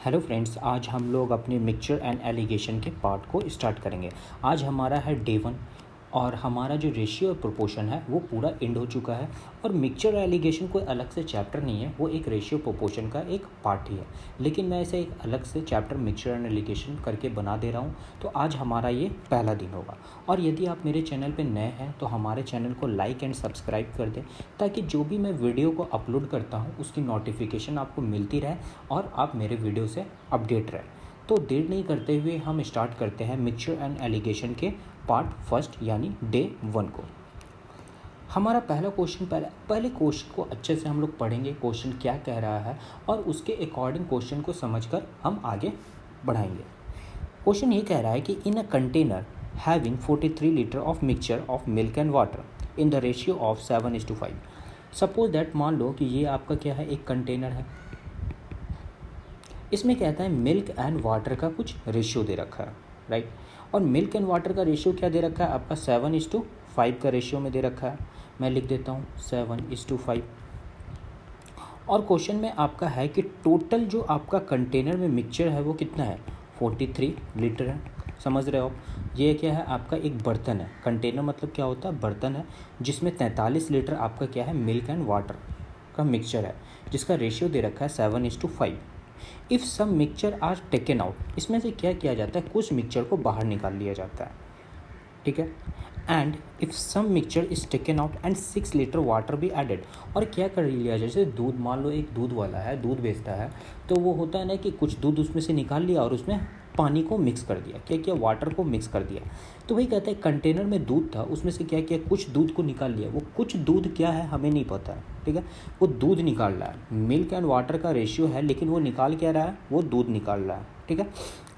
Hello friends, आज हम लोग अपने मिक्सचर एंड एलिगेशन के पार्ट को स्टार्ट करेंगे। आज हमारा है डे 1 और हमारा जो रेशियो और प्रोपोर्शन है वो पूरा एंड हो चुका है। और मिक्सचर एलिगेशन कोई अलग से चैप्टर नहीं है, वो एक रेशियो प्रोपोर्शन का एक पार्ट ही है, लेकिन मैं इसे एक अलग से चैप्टर मिक्सचर एंड एलिगेशन करके बना दे रहा हूँ। तो आज हमारा ये पहला दिन होगा। और यदि आप मेरे चैनल पे नए हैं तो हमारे चैनल को लाइक एंड सब्सक्राइब कर दें, ताकि जो भी मैं वीडियो को अपलोड करता हूँ उसकी नोटिफिकेशन आपको मिलती रहे और आप मेरे वीडियो से अपडेट रहें। तो देर नहीं करते हुए हम स्टार्ट करते हैं मिक्सचर एंड एलिगेशन के पार्ट फर्स्ट यानी डे 1 को। हमारा पहला क्वेश्चन पहले क्वेश्चन को अच्छे से हम लोग पढ़ेंगे, क्वेश्चन क्या कह रहा है, और उसके अकॉर्डिंग क्वेश्चन को समझकर हम आगे बढ़ाएंगे। क्वेश्चन ये कह रहा है कि in a container having 43 litre of mixture of milk and water in the ratio of 7:5। Suppose that, मान लो कि ये आपका क्या है, एक कंटेनर है। इसमें कहता है मिल्क एंड वाटर का कुछ रेशियो दे रखा है, राइट। और मिल्क एंड वाटर का रेशियो क्या दे रखा है आपका, 7:5 का रेशियो में दे रखा है। मैं लिख देता हूँ 7:5। और क्वेश्चन में आपका है कि टोटल जो आपका कंटेनर में मिक्सचर है वो कितना है, 43 लीटर है। समझ रहे हो आप, ये क्या है आपका एक बर्तन है। कंटेनर मतलब क्या होता है, बर्तन है, जिसमें 43 लीटर आपका क्या है, मिल्क एंड वाटर का मिक्सचर है, जिसका रेशियो दे रखा है 7:5। If some mixture are taken out, इसमें से क्या किया जाता है, कुछ मिक्सचर को बाहर निकाल लिया जाता है, ठीक है। And if some mixture is taken out and 6 litre water भी एडेड, और क्या कर लिया, जैसे दूध, मान लो एक दूध वाला है, दूध बेचता है, तो वो होता है ना कि कुछ दूध उसमें से निकाल लिया और उसमें पानी को मिक्स कर दिया, क्या किया, वाटर को मिक्स कर दिया। तो वही कहता है कंटेनर में दूध था, उसमें से क्या किया, कुछ दूध को निकाल लिया। वो कुछ दूध क्या है हमें नहीं पता है, ठीक है। वो दूध निकाल रहा है, मिल्क एंड वाटर का रेशियो है, लेकिन वो निकाल क्या रहा है, वो दूध निकाल रहा है, ठीक है।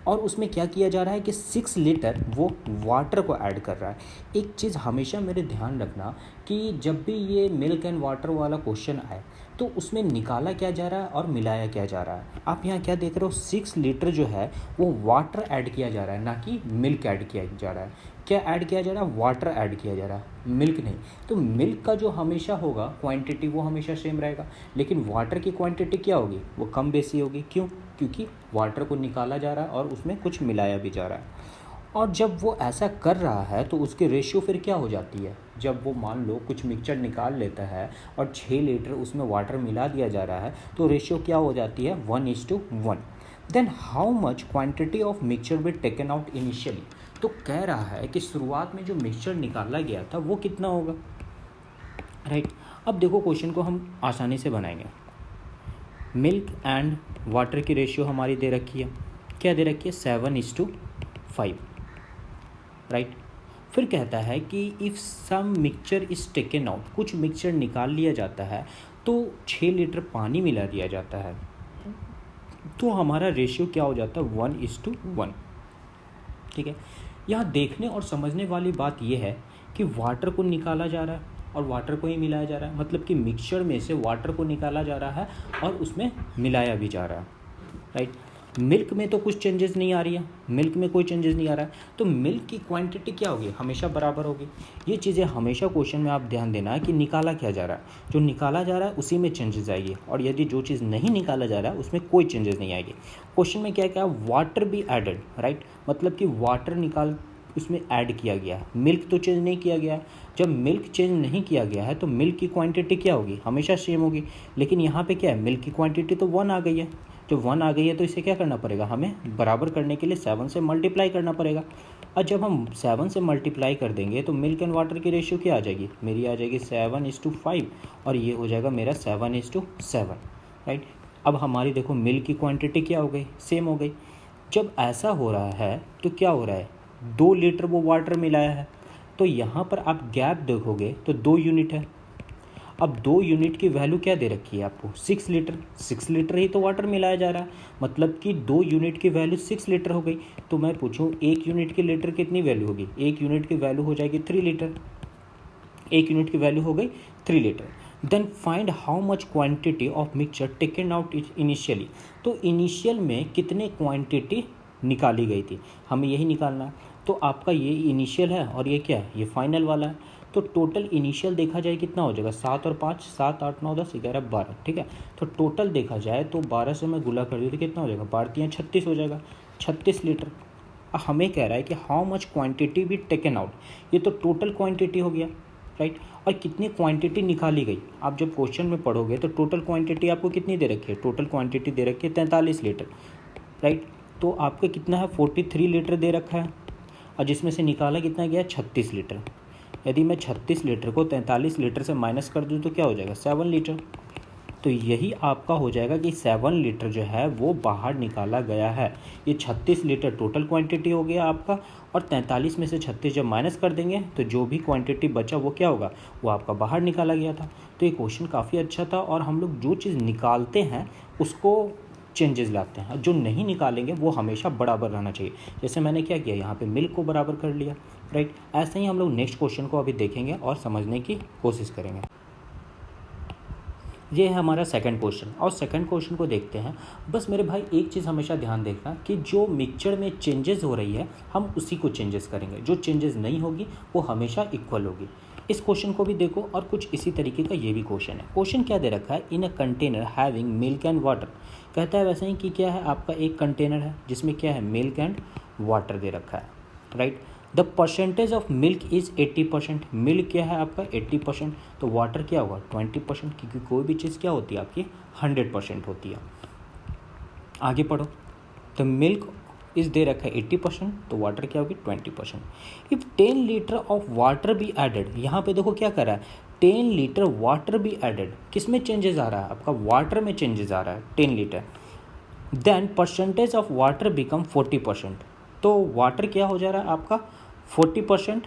और उसमें क्या किया जा रहा है कि 6 लीटर वो वाटर को ऐड कर रहा है। एक चीज़ हमेशा मेरे ध्यान रखना कि जब भी ये मिल्क एंड वाटर वाला क्वेश्चन आए तो उसमें निकाला क्या जा रहा है और मिलाया क्या जा रहा है। आप यहाँ क्या देख रहे हो, 6 लीटर जो है वो वाटर ऐड किया जा रहा है, ना कि मिल्क ऐड किया जा रहा है। क्या ऐड किया जा रहा है, वाटर ऐड किया जा रहा है, मिल्क नहीं। तो मिल्क का जो हमेशा होगा क्वांटिटी वो हमेशा सेम रहेगा, लेकिन वाटर की क्वांटिटी क्या होगी, वो कम बेसी होगी। क्यों, क्योंकि वाटर को निकाला जा रहा है और उसमें कुछ मिलाया भी जा रहा है। और जब वो ऐसा कर रहा है तो उसकी रेशियो फिर क्या हो जाती है, जब वो मान लो कुछ मिक्सचर निकाल लेता है और 6 लीटर उसमें वाटर मिला दिया जा रहा है, तो रेशियो क्या हो जाती है, 1:1। Then how much quantity of mixture will taken out initially. तो कह रहा है कि शुरुआत में जो मिक्सचर निकाला गया था वो कितना होगा, राइट। अब देखो क्वेश्चन को हम आसानी से बनाएंगे। मिल्क एंड वाटर की रेशियो हमारी दे रखी है, क्या दे रखी है, 7:5, राइट। फिर कहता है कि if some mixture is taken out, कुछ मिक्सचर निकाल लिया जाता है तो 6 लीटर पानी मिला दिया जाता है, तो हमारा रेशियो क्या हो जाता है, 1:1, ठीक है। यहाँ देखने और समझने वाली बात यह है कि वाटर को निकाला जा रहा है और वाटर को ही मिलाया जा रहा है, मतलब कि मिक्सचर में से वाटर को निकाला जा रहा है और उसमें मिलाया भी जा रहा है, राइट। मिल्क में तो कुछ चेंजेस नहीं आ रही है, मिल्क में कोई चेंजेस नहीं आ रहा है, तो मिल्क की क्वांटिटी क्या होगी, हमेशा बराबर होगी। ये चीज़ें हमेशा क्वेश्चन में आप ध्यान देना है कि निकाला क्या जा रहा है, जो निकाला जा रहा है उसी में चेंजेस आएगी, और यदि जो चीज़ नहीं निकाला जा रहा है उसमें कोई चेंजेस नहीं आएगी। क्वेश्चन में क्या क्या, वाटर भी एडेड, राइट, मतलब कि वाटर निकाल उसमें ऐड किया गया, मिल्क तो चेंज नहीं किया गया। जब मिल्क चेंज नहीं किया गया है तो मिल्क की क्वांटिटी क्या होगी, हमेशा सेम होगी। लेकिन यहाँ पे क्या है, मिल्क की क्वांटिटी तो 1 आ गई है। जब 1 आ गई है तो इसे क्या करना पड़ेगा, हमें बराबर करने के लिए 7 से मल्टीप्लाई करना पड़ेगा। और जब हम 7 से मल्टीप्लाई कर देंगे तो मिल्क एंड वाटर की रेशियो क्या आ जाएगी, मेरी आ जाएगी 7:5, और ये हो जाएगा मेरा 7:7, राइट। अब हमारी देखो मिल्क की क्वांटिटी क्या हो गई, सेम हो गई। जब ऐसा हो रहा है तो क्या हो रहा है, 2 लीटर वो वाटर मिलाया है, तो यहाँ पर आप गैप देखोगे तो 2 यूनिट है। अब 2 यूनिट की वैल्यू क्या दे रखी है आपको, 6 लीटर। 6 लीटर ही तो वाटर मिलाया जा रहा है, मतलब कि 2 यूनिट की वैल्यू 6 लीटर हो गई। तो मैं पूछूं 1 यूनिट की लीटर कितनी वैल्यू होगी, 1 यूनिट की वैल्यू हो जाएगी 3 लीटर। 1 यूनिट की वैल्यू हो गई 3 litre. Then find how much quantity of mixture taken out initially. तो इनिशियल में कितने क्वांटिटी निकाली गई थी, हमें यही निकालना है। तो आपका ये इनिशियल है और ये क्या है, ये फाइनल वाला है। तो टोटल इनिशियल देखा जाए कितना हो जाएगा, 7 और 5 7 8 9 10 11 12, ठीक है। तो टोटल देखा जाए तो 12 से मैं गुला कर दूँ तो कितना हो जाएगा, 12 36 हो जाएगा, 36 लीटर। अब हमें कह रहा है कि how much quantity be taken out, ये तो टोटल क्वांटिटी हो गया, राइट। और कितनी क्वांटिटी निकाली गई, आप जब क्वेश्चन में पढ़ोगे तो टोटल क्वांटिटी आपको कितनी दे रखी है, टोटल क्वांटिटी दे रखी है 43 लीटर, राइट। तो आपका कितना है, 43 लीटर दे रखा है, और जिसमें से निकाला कितना गया, 36 लीटर। यदि मैं 36 लीटर को 43 लीटर से माइनस कर दूँ तो क्या हो जाएगा, 7 लीटर। तो यही आपका हो जाएगा कि 7 लीटर जो है वो बाहर निकाला गया है। ये 36 लीटर टोटल क्वांटिटी हो गया आपका, और 43 में से 36 जब माइनस कर देंगे तो जो भी क्वांटिटी बचा वो क्या होगा, वो आपका बाहर निकाला गया था। तो ये क्वेश्चन काफ़ी अच्छा था, और हम लोग जो चीज़ निकालते हैं उसको चेंजेस लाते हैं, जो नहीं निकालेंगे वो हमेशा बराबर रहना चाहिए। जैसे मैंने क्या किया, यहाँ पे मिल्क को बराबर कर लिया, राइट। ऐसे ही हम लोग नेक्स्ट क्वेश्चन को अभी देखेंगे और समझने की कोशिश करेंगे। ये है हमारा सेकंड क्वेश्चन, और सेकंड क्वेश्चन को देखते हैं। बस मेरे भाई एक चीज़ हमेशा ध्यान देखना कि जो मिक्सचर में चेंजेस हो रही है हम उसी को चेंजेस करेंगे, जो चेंजेस नहीं होगी वो हमेशा इक्वल होगी। इस क्वेश्चन को भी देखो, और कुछ इसी तरीके का ये भी क्वेश्चन है। क्वेश्चन क्या दे रखा है, in a container having milk and water, कहता है वैसे ही कि क्या है, आपका एक कंटेनर है जिसमें क्या है, मिल्क एंड वाटर दे रखा है, right. The percentage of milk is 80%, milk क्या है आपका 80%, तो वाटर क्या होगा 20%, क्योंकि कोई भी चीज़ क्या होती है आपकी 100% होती है। आगे पढ़ो, तो मिल्क इस दे रखा है 80%, तो वाटर क्या होगी 20%। If 10 litre of water be added, यहाँ पे देखो क्या कर रहा है, 10 लीटर वाटर बी एडेड, किस में चेंजेस आ रहा है, आपका वाटर में चेंजेस आ रहा है 10 litre, then percentage of water become 40%, तो वाटर क्या हो जा रहा है आपका 40%,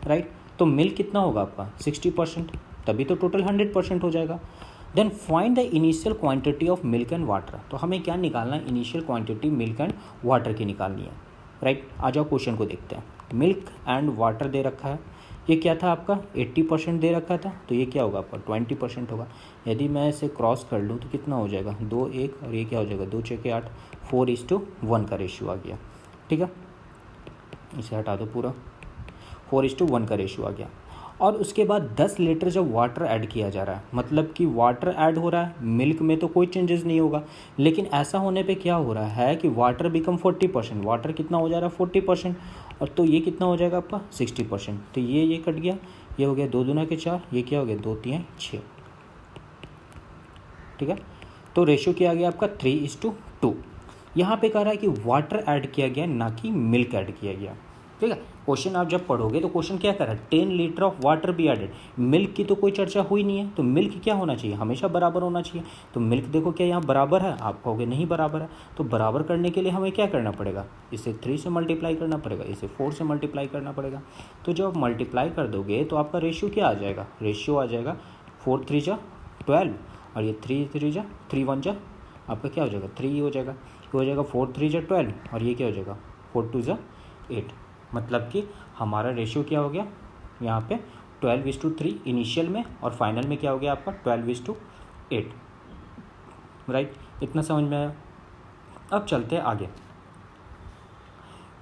राइट। तो मिल्क कितना होगा आपका 60%, तभी तो टोटल 100% हो जाएगा। Then find the initial quantity of milk and water, तो हमें क्या निकालना है, initial quantity milk and water की निकालनी है, राइट। आ जाओ क्वेश्चन को देखते हैं। मिल्क एंड वाटर दे रखा है, ये क्या था आपका 80% दे रखा था, तो ये क्या होगा आपका 20% होगा। यदि मैं इसे क्रॉस कर लूँ तो कितना हो जाएगा 2 1, और ये क्या हो जाएगा 2 6 8, 4:1 का रेशियो आ गया, ठीक है। इसे हटा दो पूरा, 4:1 का रेशियो आ गया। और उसके बाद 10 लीटर जब वाटर ऐड किया जा रहा है, मतलब कि वाटर ऐड हो रहा है, मिल्क में तो कोई चेंजेस नहीं होगा, लेकिन ऐसा होने पे क्या हो रहा है कि वाटर बिकम 40%, वाटर कितना हो जा रहा है 40%, और तो ये कितना हो जाएगा आपका 60%, तो ये कट गया, ये हो गया 2 दूना के 4, ये क्या हो गया 2 3 6, ठीक है। तो रेशियो क्या आ गया आपका 3:2। यहाँ पे कह रहा है कि वाटर ऐड किया गया, ना कि मिल्क ऐड किया गया, ठीक है। क्वेश्चन आप जब पढ़ोगे तो क्वेश्चन क्या कर रहा है, 10 litre of water be added, milk की तो कोई चर्चा हुई नहीं है, तो मिल्क क्या होना चाहिए, हमेशा बराबर होना चाहिए। तो मिल्क देखो क्या यहाँ बराबर है, आप कहोगे नहीं बराबर है, तो बराबर करने के लिए हमें क्या करना पड़ेगा, इसे 3 से मल्टीप्लाई करना पड़ेगा, इसे 4 से मल्टीप्लाई करना पड़ेगा। तो जब आप मल्टीप्लाई कर दोगे तो आपका रेशियो क्या आ जाएगा, रेशियो आ जाएगा 4 3 जा 12, और ये 3 3 जा 3 1 जा आपका क्या हो जाएगा 3 हो जाएगा, हो जाएगा 4 3 जा 12, और ये क्या हो जाएगा 4 2 जा 8, मतलब कि हमारा रेशियो क्या हो गया यहाँ पे 12:3 इनिशियल में, और फाइनल में क्या हो गया आपका 12:8, राइट। इतना समझ में आया। अब चलते हैं आगे।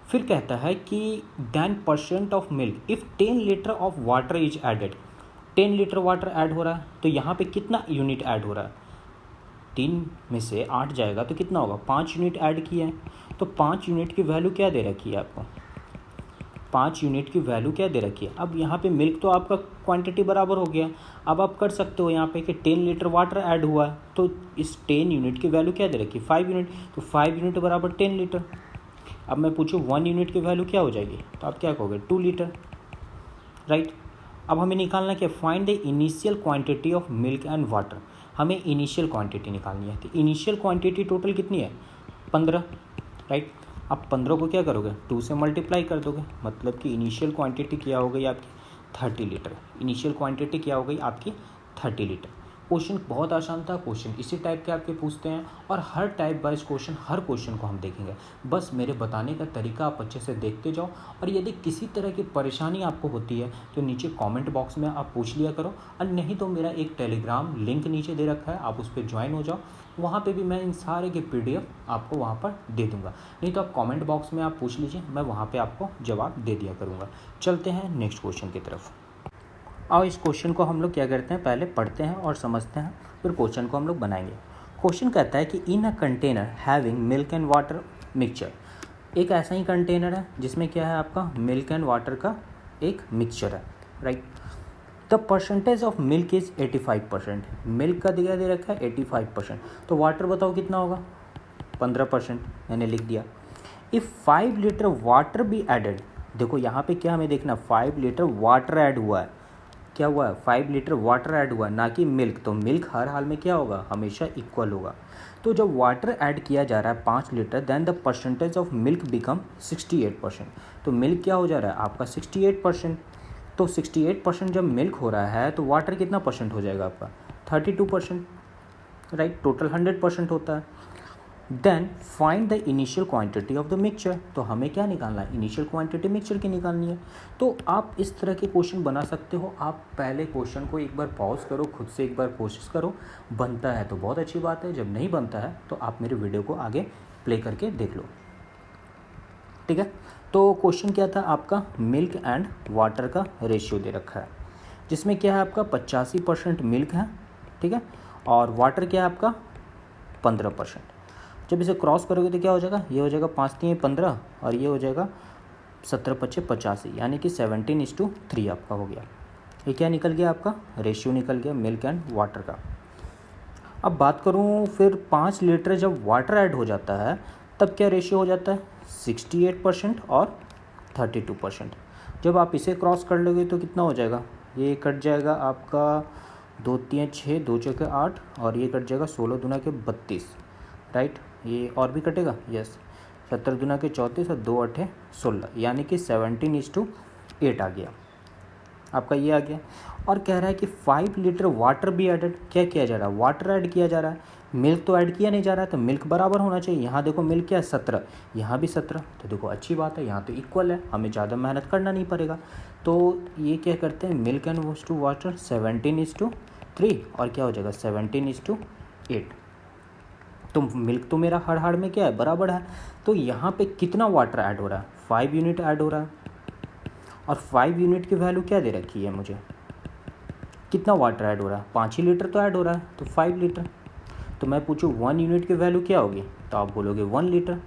फिर कहता है कि then percent of milk if 10 litre of water is added, 10 litre water add हो रहा है, तो यहाँ पे कितना यूनिट ऐड हो रहा है, 3 में से 8 जाएगा तो कितना होगा 5 यूनिट ऐड किया है। तो 5 यूनिट की वैल्यू क्या दे रखी है आपको, 5 यूनिट की वैल्यू क्या दे रखी है। अब यहाँ पे मिल्क तो आपका क्वांटिटी बराबर हो गया, अब आप कर सकते हो यहाँ पे कि 10 लीटर वाटर ऐड हुआ है, तो इस 10 यूनिट की वैल्यू क्या दे रखी है 5 यूनिट, तो 5 यूनिट बराबर 10 लीटर। अब मैं पूछूँ 1 यूनिट की वैल्यू क्या हो जाएगी, तो आप क्या कहोगे 2 लीटर, राइट। अब हमें निकालना क्या, find the initial quantity of milk and water, हमें इनिशियल क्वांटिटी निकालनी है। तो इनिशियल क्वांटिटी टोटल कितनी है 15, राइट। आप 15 को क्या करोगे 2 से मल्टीप्लाई कर दोगे, मतलब कि इनिशियल क्वांटिटी क्या हो गई आपकी 30 लीटर, इनिशियल क्वांटिटी क्या हो गई आपकी 30 लीटर। क्वेश्चन बहुत आसान था, क्वेश्चन इसी टाइप के आपके पूछते हैं, और हर टाइप वाइज क्वेश्चन हर क्वेश्चन को हम देखेंगे। बस मेरे बताने का तरीका आप अच्छे से देखते जाओ, और यदि किसी तरह की परेशानी आपको होती है तो नीचे कमेंट बॉक्स में आप पूछ लिया करो, और नहीं तो मेरा एक टेलीग्राम लिंक नीचे दे रखा है, आप उस पर ज्वाइन हो जाओ, वहाँ पे भी मैं इन सारे के PDF आपको वहाँ पर दे दूँगा। नहीं तो आप कमेंट बॉक्स में आप पूछ लीजिए, मैं वहाँ पे आपको जवाब दे दिया करूँगा। चलते हैं नेक्स्ट क्वेश्चन की तरफ। और इस क्वेश्चन को हम लोग क्या करते हैं, पहले पढ़ते हैं और समझते हैं, फिर क्वेश्चन को हम लोग बनाएंगे। क्वेश्चन कहता है कि in a container having milk and water mixture, एक ऐसा ही कंटेनर है जिसमें क्या है आपका मिल्क एंड वाटर का एक मिक्सचर है, right. The percentage of milk is 85%, milk का दिया दे रखा है 85%, तो वाटर बताओ कितना होगा, 15%, मैंने लिख दिया। इफ़ 5 लीटर वाटर भी एडेड, देखो यहाँ पे क्या हमें देखना, 5 लीटर वाटर ऐड हुआ है, क्या हुआ है, 5 लीटर वाटर ऐड हुआ है, ना कि मिल्क। तो मिल्क हर हाल में क्या होगा, हमेशा इक्वल होगा। तो जब वाटर ऐड किया जा रहा है 5 litre, then the percentage of milk become 68%, तो मिल्क क्या हो जा रहा है आपका 68%। तो 68% जब मिल्क हो रहा है तो वाटर कितना परसेंट हो जाएगा आपका, 32%, राइट। टोटल 100% होता है। Then find the initial quantity of the mixture, तो हमें क्या निकालना है, इनिशियल क्वांटिटी मिक्सचर की निकालनी है। तो आप इस तरह के क्वेश्चन बना सकते हो। आप पहले क्वेश्चन को एक बार पॉज करो, खुद से एक बार कोशिश करो, बनता है तो बहुत अच्छी बात है, जब नहीं बनता है तो आप मेरे वीडियो को आगे प्ले करके देख लो, ठीक है। तो क्वेश्चन क्या था आपका, मिल्क एंड वाटर का रेशियो दे रखा है, जिसमें क्या है आपका 85% मिल्क है, ठीक है, और वाटर क्या है आपका 15%। जब इसे क्रॉस करोगे तो क्या हो जाएगा, ये हो जाएगा 5 3 15 और ये हो जाएगा 17 25 85, यानी कि 17:3 आपका हो गया। ये क्या निकल गया आपका, रेशियो निकल गया मिल्क एंड वाटर का। अब बात करूँ फिर 5 लीटर जब वाटर ऐड हो जाता है तब क्या रेशियो हो जाता है, 68% और 32%। जब आप इसे क्रॉस कर लोगे तो कितना हो जाएगा, ये कट जाएगा आपका 2 3 6 2 4 8 और ये कट जाएगा 16 दूना के 32, राइट। ये और भी कटेगा, यस, 17 दूना के 34 और 2 8 16, यानी कि 17:8 आ गया आपका, ये आ गया। और कह रहा है कि 5 लीटर वाटर भी एडेड, क्या किया जा रहा है, वाटर ऐड किया जा रहा है, मिल्क तो ऐड किया नहीं जा रहा है, तो मिल्क बराबर होना चाहिए। यहाँ देखो मिल्क क्या है 17, यहाँ भी 17, तो देखो अच्छी बात है, यहाँ तो इक्वल है, हमें ज़्यादा मेहनत करना नहीं पड़ेगा। तो ये क्या करते हैं, मिल्क एंड वाटर 17:3 और क्या हो जाएगा 17:8। तो मिल्क तो मेरा हर हाड़ में क्या है, बराबर है। तो यहाँ पे कितना वाटर ऐड हो रहा है, 5 यूनिट ऐड हो रहा है, और 5 यूनिट की वैल्यू क्या दे रखी है मुझे, कितना वाटर ऐड हो रहा है, 5 ही लीटर तो ऐड हो रहा है, तो 5 लीटर। तो मैं पूछूँ 1 यूनिट की वैल्यू क्या होगी, तो आप बोलोगे 1 लीटर,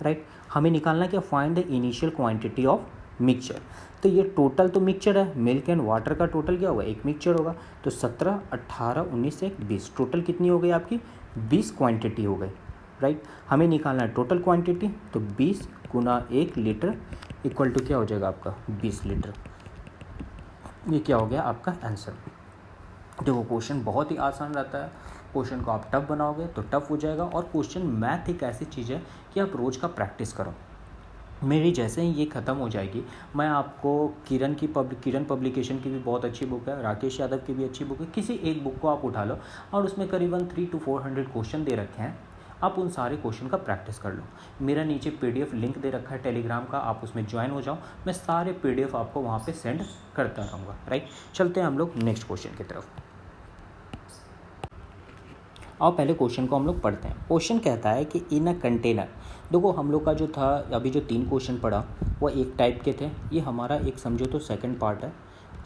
राइट। हमें निकालना क्या, find the initial quantity of mixture. तो ये टोटल तो मिक्सचर है, मिल्क एंड वाटर का टोटल क्या होगा, एक मिक्सचर होगा। तो 17 18 19 1 20, टोटल कितनी हो गई आपकी, 20 क्वांटिटी हो गई, राइट। हमें निकालना है टोटल क्वांटिटी, तो 20 गुना 1 लीटर इक्वल टू क्या हो जाएगा आपका 20 लीटर। ये क्या हो गया आपका आंसर। देखो क्वेश्चन बहुत ही आसान रहता है, क्वेश्चन को आप टफ बनाओगे तो टफ हो जाएगा। और क्वेश्चन मैथ एक ऐसी चीज़ है कि आप रोज़ का प्रैक्टिस करो। मेरी जैसे ही ये ख़त्म हो जाएगी, मैं आपको किरण पब्लिकेशन की भी बहुत अच्छी बुक है, राकेश यादव की भी अच्छी बुक है, किसी एक बुक को आप उठा लो और उसमें करीबन 300 to 400 क्वेश्चन दे रखे हैं। आप उन सारे क्वेश्चन का प्रैक्टिस कर लो। मेरा नीचे PDF लिंक दे रखा है टेलीग्राम का, आप उसमें ज्वाइन हो जाओ, मैं सारे PDF आपको वहाँ पे सेंड करता रहूँगा, राइट। चलते हैं हम लोग नेक्स्ट क्वेश्चन की तरफ। और पहले क्वेश्चन को हम लोग पढ़ते हैं। क्वेश्चन कहता है कि इन अ कंटेनर, देखो हम लोग का जो था अभी जो 3 क्वेश्चन पढ़ा वो एक टाइप के थे, ये हमारा एक समझो तो सेकंड पार्ट है,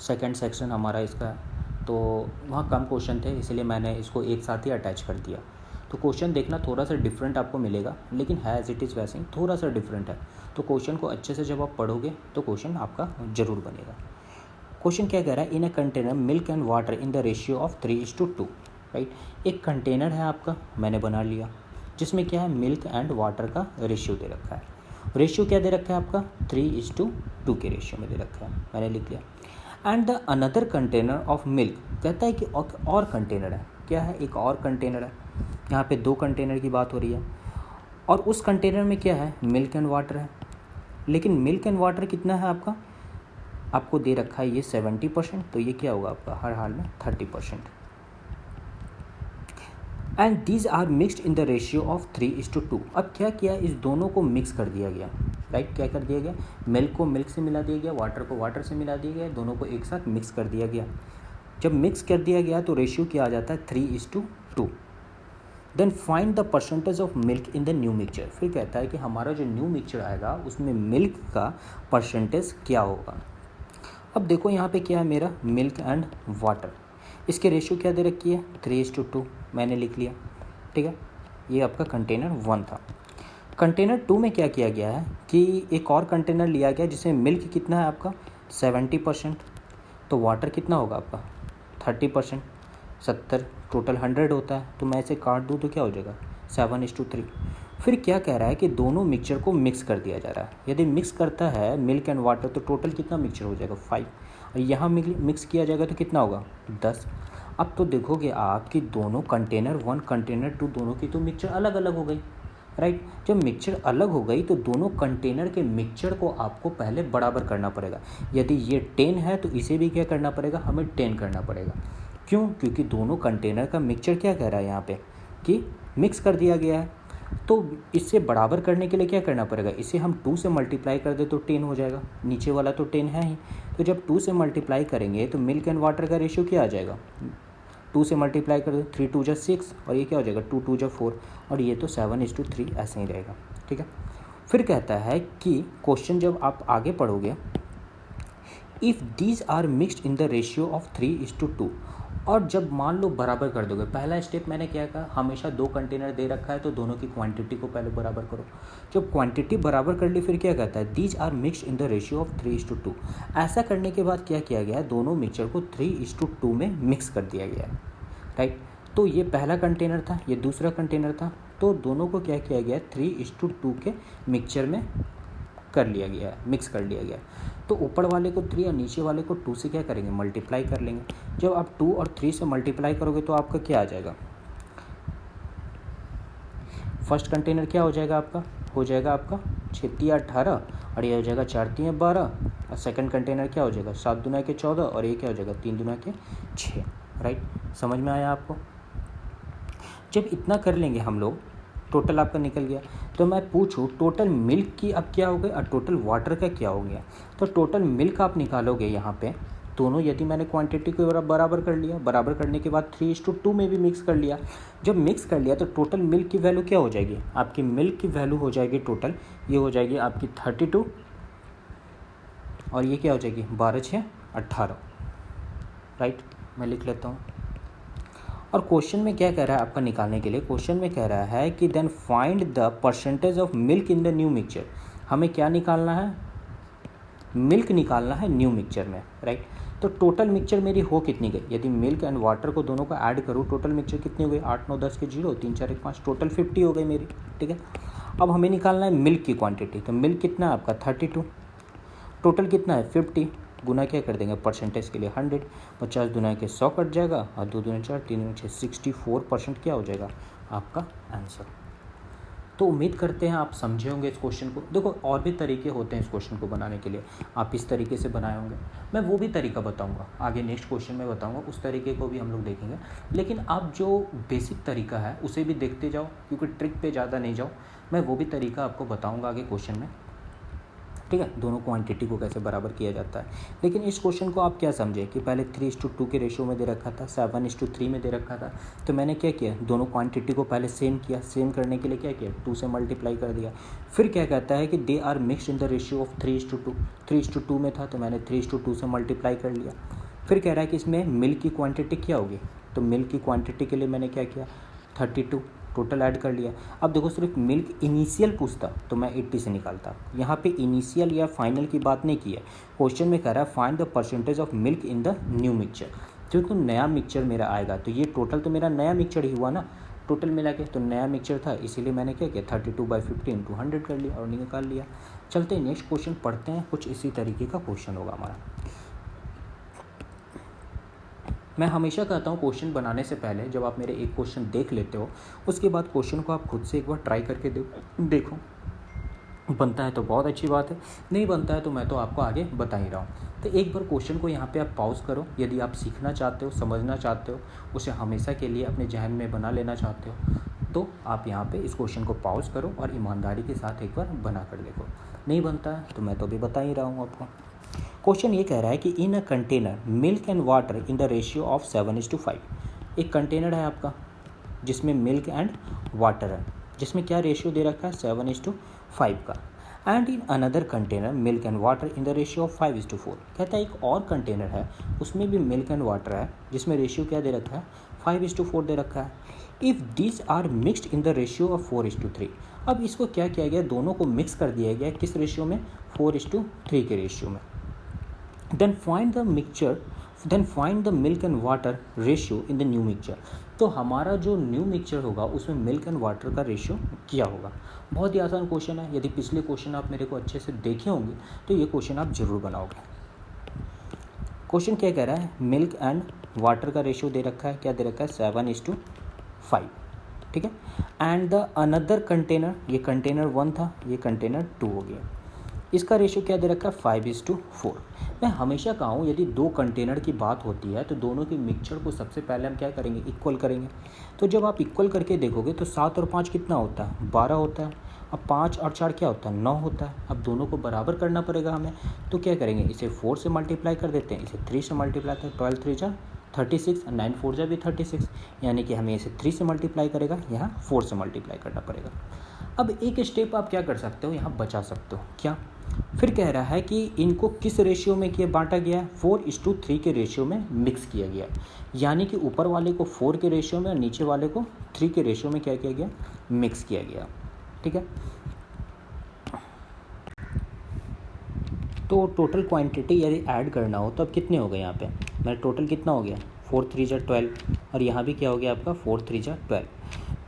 सेकंड सेक्शन हमारा इसका है। तो वहाँ कम क्वेश्चन थे, इसलिए मैंने इसको एक साथ ही अटैच कर दिया। तो क्वेश्चन देखना थोड़ा सा डिफरेंट आपको मिलेगा, लेकिन है एज इट इज़ वैसे ही थोड़ा सा डिफरेंट है। तो क्वेश्चन को अच्छे से जब आप पढ़ोगे तो क्वेश्चन आपका ज़रूर बनेगा। क्वेश्चन क्या कह रहा है, in a container milk and water in the ratio of 3:2, right. एक कंटेनर है आपका, मैंने बना लिया, जिसमें क्या है मिल्क एंड वाटर का रेशियो दे रखा है। रेशियो क्या दे रखा है आपका, 3:2 के रेशियो में दे रखा है, मैंने लिख लिया। And the another container of milk, कहता है कि और कंटेनर है, क्या है, एक और कंटेनर है। यहाँ पे 2 कंटेनर की बात हो रही है, और उस कंटेनर में क्या है, मिल्क एंड वाटर है। लेकिन मिल्क एंड वाटर कितना है आपको दे रखा है ये 70%, तो ये क्या होगा आपका हर हाल में 30%। And these are mixed in the ratio of 3:2। अब क्या किया, इस दोनों को मिक्स कर दिया गया, राइट। क्या कर दिया गया, मिल्क को मिल्क से मिला दिया गया, वाटर को वाटर से मिला दिया गया, दोनों को एक साथ मिक्स कर दिया गया। जब मिक्स कर दिया गया तो रेशियो क्या आ जाता है 3:2। Then find the percentage of milk in the new mixture. फिर कहता है कि हमारा जो न्यू मिक्सचर आएगा उसमें मिल्क का परसेंटेज क्या होगा। अब देखो यहाँ पे क्या है मेरा मिल्क एंड वाटर, इसके रेशियो क्या दे रखी है 3:2 मैंने लिख लिया, ठीक है। ये आपका कंटेनर 1 था। कंटेनर 2 में क्या किया गया है कि एक और कंटेनर लिया गया जिसमें मिल्क कितना है आपका 70%, तो वाटर कितना होगा आपका 30%, 70, टोटल 100 होता है। तो मैं इसे काट दूँ तो क्या हो जाएगा 7:3। फिर क्या कह रहा है कि दोनों मिक्सचर को मिक्स कर दिया जा रहा है। यदि मिक्स करता है मिल्क एंड वाटर तो टोटल कितना मिक्सचर हो जाएगा 5, और यहाँ मिक्स किया जाएगा तो कितना होगा 10। अब तो देखोगे आप कि दोनों कंटेनर 1 कंटेनर 2 दोनों की तो मिक्सचर अलग अलग हो गई, राइट। जब मिक्सचर अलग हो गई तो दोनों कंटेनर के मिक्सचर को आपको पहले बराबर करना पड़ेगा। यदि ये 10 है तो इसे भी क्या करना पड़ेगा, हमें 10 करना पड़ेगा। क्यों? क्योंकि दोनों कंटेनर का मिक्सचर क्या कह रहा है यहाँ पे कि मिक्स कर दिया गया है। तो इससे बराबर करने के लिए क्या करना पड़ेगा, इसे हम 2 से मल्टीप्लाई कर दे तो 10 हो जाएगा, नीचे वाला तो 10 है ही। तो जब 2 से मल्टीप्लाई करेंगे तो मिल्क एंड वाटर का रेशियो क्या आ जाएगा, 2 से मल्टीप्लाई कर दो 3 2 6, और ये क्या हो जाएगा 2 2 4, और ये तो 7:3 ऐसे ही रहेगा, ठीक है। फिर कहता है कि क्वेश्चन जब आप आगे पढ़ोगे, if these are mixed in the ratio of 3:2, और जब मान लो बराबर कर दोगे, पहला स्टेप मैंने क्या कहा, हमेशा 2 कंटेनर दे रखा है तो दोनों की क्वांटिटी को पहले बराबर करो। जब क्वांटिटी बराबर कर ली फिर क्या कहता है, these are mixed in the ratio of 3:2। ऐसा करने के बाद क्या किया गया है, दोनों मिक्सचर को 3:2 में मिक्स कर दिया गया है, राइट। तो ये पहला कंटेनर था, ये दूसरा कंटेनर था, तो दोनों को क्या किया गया है 3:2 के मिक्सचर में कर लिया गया है, मिक्स कर लिया गया है। तो ऊपर वाले को 3 और नीचे वाले को 2 से क्या करेंगे, मल्टीप्लाई कर लेंगे। जब आप 2 और 3 से मल्टीप्लाई करोगे तो आपका क्या आ जाएगा, फर्स्ट कंटेनर क्या हो जाएगा आपका, हो जाएगा आपका 6 3 18, और ये हो जाएगा 4 3 12, और सेकंड कंटेनर क्या हो जाएगा 7 दूना के 14, और ये क्या हो जाएगा 3 दूना के 6, राइट। समझ में आया आपको? जब इतना कर लेंगे हम लोग, टोटल आपका निकल गया। तो मैं पूछूं टोटल मिल्क की अब क्या हो गई और टोटल वाटर का क्या हो गया, तो टोटल मिल्क आप निकालोगे यहाँ पे दोनों, यदि मैंने क्वांटिटी को बराबर कर लिया, बराबर करने के बाद 3:2 में भी मिक्स कर लिया। जब मिक्स कर लिया तो टोटल मिल्क की वैल्यू क्या हो जाएगी, आपकी मिल्क की वैल्यू हो जाएगी टोटल, ये हो जाएगी आपकी 32, और ये क्या हो जाएगी 12 6 18, राइट। मैं लिख लेता हूँ। और क्वेश्चन में क्या कह रहा है आपका निकालने के लिए, क्वेश्चन में कह रहा है कि then find the percentage of milk in the new mixture. हमें क्या निकालना है, मिल्क निकालना है न्यू मिक्सचर में, राइट। तो टोटल मिक्सचर मेरी हो कितनी गई, यदि मिल्क एंड वाटर को दोनों को ऐड करूँ टोटल मिक्सचर कितनी हो गई, 8 9 10 के 0 3 4 1 5, टोटल 50 हो गई मेरी, ठीक है। अब हमें निकालना है मिल्क की क्वान्टिटी, तो मिल्क कितना है आपका 32, टोटल कितना है 50, गुना क्या कर देंगे परसेंटेज के लिए 100, 50 दुना के 100 कट जाएगा, और 2 दूनी 4 3 दूनी 6, 64% क्या हो जाएगा आपका आंसर। तो उम्मीद करते हैं आप समझे होंगे इस क्वेश्चन को। देखो और भी तरीके होते हैं इस क्वेश्चन को बनाने के लिए, आप इस तरीके से बनाए होंगे, मैं वो भी तरीका बताऊंगा आगे, नेक्स्ट क्वेश्चन में बताऊंगा, उस तरीके को भी हम लोग देखेंगे। लेकिन आप जो बेसिक तरीका है उसे भी देखते जाओ, क्योंकि ट्रिक पे ज़्यादा नहीं जाओ, मैं वो भी तरीका आपको बताऊँगा आगे क्वेश्चन में, ठीक है, दोनों क्वांटिटी को कैसे बराबर किया जाता है। लेकिन इस क्वेश्चन को आप क्या समझे कि पहले 3:2 के रेशियो में दे रखा था, 7:3 में दे रखा था, तो मैंने क्या किया, दोनों क्वांटिटी को पहले सेम किया, सेम करने के लिए क्या किया 2 से मल्टीप्लाई कर दिया। फिर क्या कहता है कि they are mixed in the ratio of 3:2, 3:2 में था तो मैंने 3:2 से मल्टीप्लाई कर लिया। फिर कह रहा है कि इसमें मिल्क की क्वान्टिटी क्या होगी, तो मिल्क की क्वान्टिटी के लिए मैंने क्या किया 32 टोटल ऐड कर लिया। अब देखो सिर्फ मिल्क इनिशियल पूछता तो मैं 80 से निकालता, यहाँ पे इनिशियल या फाइनल की बात नहीं की है। क्वेश्चन में कह रहा है find the percentage of milk in the new mixture, क्योंकि नया मिक्सचर मेरा आएगा, तो ये टोटल तो मेरा नया मिक्सचर ही हुआ ना, टोटल मिला के तो नया मिक्सचर था, इसीलिए मैंने क्या किया 32/50 × 100 कर लिया और निकाल लिया। चलते हैं नेक्स्ट क्वेश्चन पढ़ते हैं, कुछ इसी तरीके का क्वेश्चन होगा हमारा। मैं हमेशा कहता हूँ क्वेश्चन बनाने से पहले जब आप मेरे एक क्वेश्चन देख लेते हो उसके बाद क्वेश्चन को आप खुद से एक बार ट्राई करके देखो, बनता है तो बहुत अच्छी बात है, नहीं बनता है तो मैं तो आपको आगे बता ही रहा हूँ। तो एक बार क्वेश्चन को यहाँ पे आप पॉज करो, यदि आप सीखना चाहते हो, समझना चाहते हो, उसे हमेशा के लिए अपने जहन में बना लेना चाहते हो, तो आप यहाँ पे इस क्वेश्चन को पॉज करो और ईमानदारी के साथ एक बार बना कर देखो। नहीं बनता है तो मैं तो अभी बता ही रहा हूँ आपको। क्वेश्चन ये कह रहा है कि in a container milk and water in the ratio of 7:5। एक कंटेनर है आपका जिसमें मिल्क एंड वाटर है, जिसमें क्या रेशियो दे रखा है 7:5 का। And in another container milk and water in the ratio of 5:4। कहता है एक और कंटेनर है उसमें भी मिल्क एंड वाटर है जिसमें रेशियो क्या दे रखा है 5:4 दे रखा है। If this are mixed in the ratio of 4:3। अब इसको क्या किया गया, दोनों को मिक्स कर दिया गया किस रेशियो में, 4:3 के रेशियो में। Then find the milk and water ratio in the new mixture. तो हमारा जो न्यू मिक्सचर होगा उसमें मिल्क एंड वाटर का रेशियो क्या होगा। बहुत ही आसान क्वेश्चन है, यदि पिछले क्वेश्चन आप मेरे को अच्छे से देखे होंगे तो ये क्वेश्चन आप जरूर बनाओगे। क्वेश्चन क्या कह रहा है, मिल्क एंड वाटर का रेशियो दे रखा है, क्या दे रखा है 7:5, ठीक है। एंड द अनदर कंटेनर, ये कंटेनर 1 था, ये कंटेनर 2 हो गया, इसका रेशियो क्या दे रखा है 5:4। मैं हमेशा कहा हूँ यदि दो कंटेनर की बात होती है तो दोनों के मिक्सचर को सबसे पहले हम क्या करेंगे, इक्वल करेंगे। तो जब आप इक्वल करके देखोगे तो 7 और 5 कितना होता है, 12 होता है। अब 5 और 4 क्या होता है, 9 होता है। अब दोनों को बराबर करना पड़ेगा हमें, तो क्या करेंगे, इसे 4 से मल्टीप्लाई कर देते हैं, इसे 3 से मल्टीप्लाई करते हैं, 12 3 जा 36 और 9 4 जा भी 36, यानी कि हमें इसे 3 से मल्टीप्लाई करेगा, यहाँ 4 से मल्टीप्लाई करना पड़ेगा। अब एक स्टेप आप क्या कर सकते हो, यहाँ बचा सकते हो, क्या, फिर कह रहा है कि इनको किस रेशियो में किया बांटा गया, 4:3 के रेशियो में मिक्स किया गया। यानी कि ऊपर वाले को 4 के रेशियो में और नीचे वाले को 3 के रेशियो में क्या किया गया, मिक्स किया गया, ठीक है। तो टोटल क्वांटिटी यदि ऐड करना हो तो अब कितने हो गए, यहाँ पे मेरा टोटल कितना हो गया, 4 3 जा 12 और यहाँ भी क्या हो गया आपका 4 3 जा 12।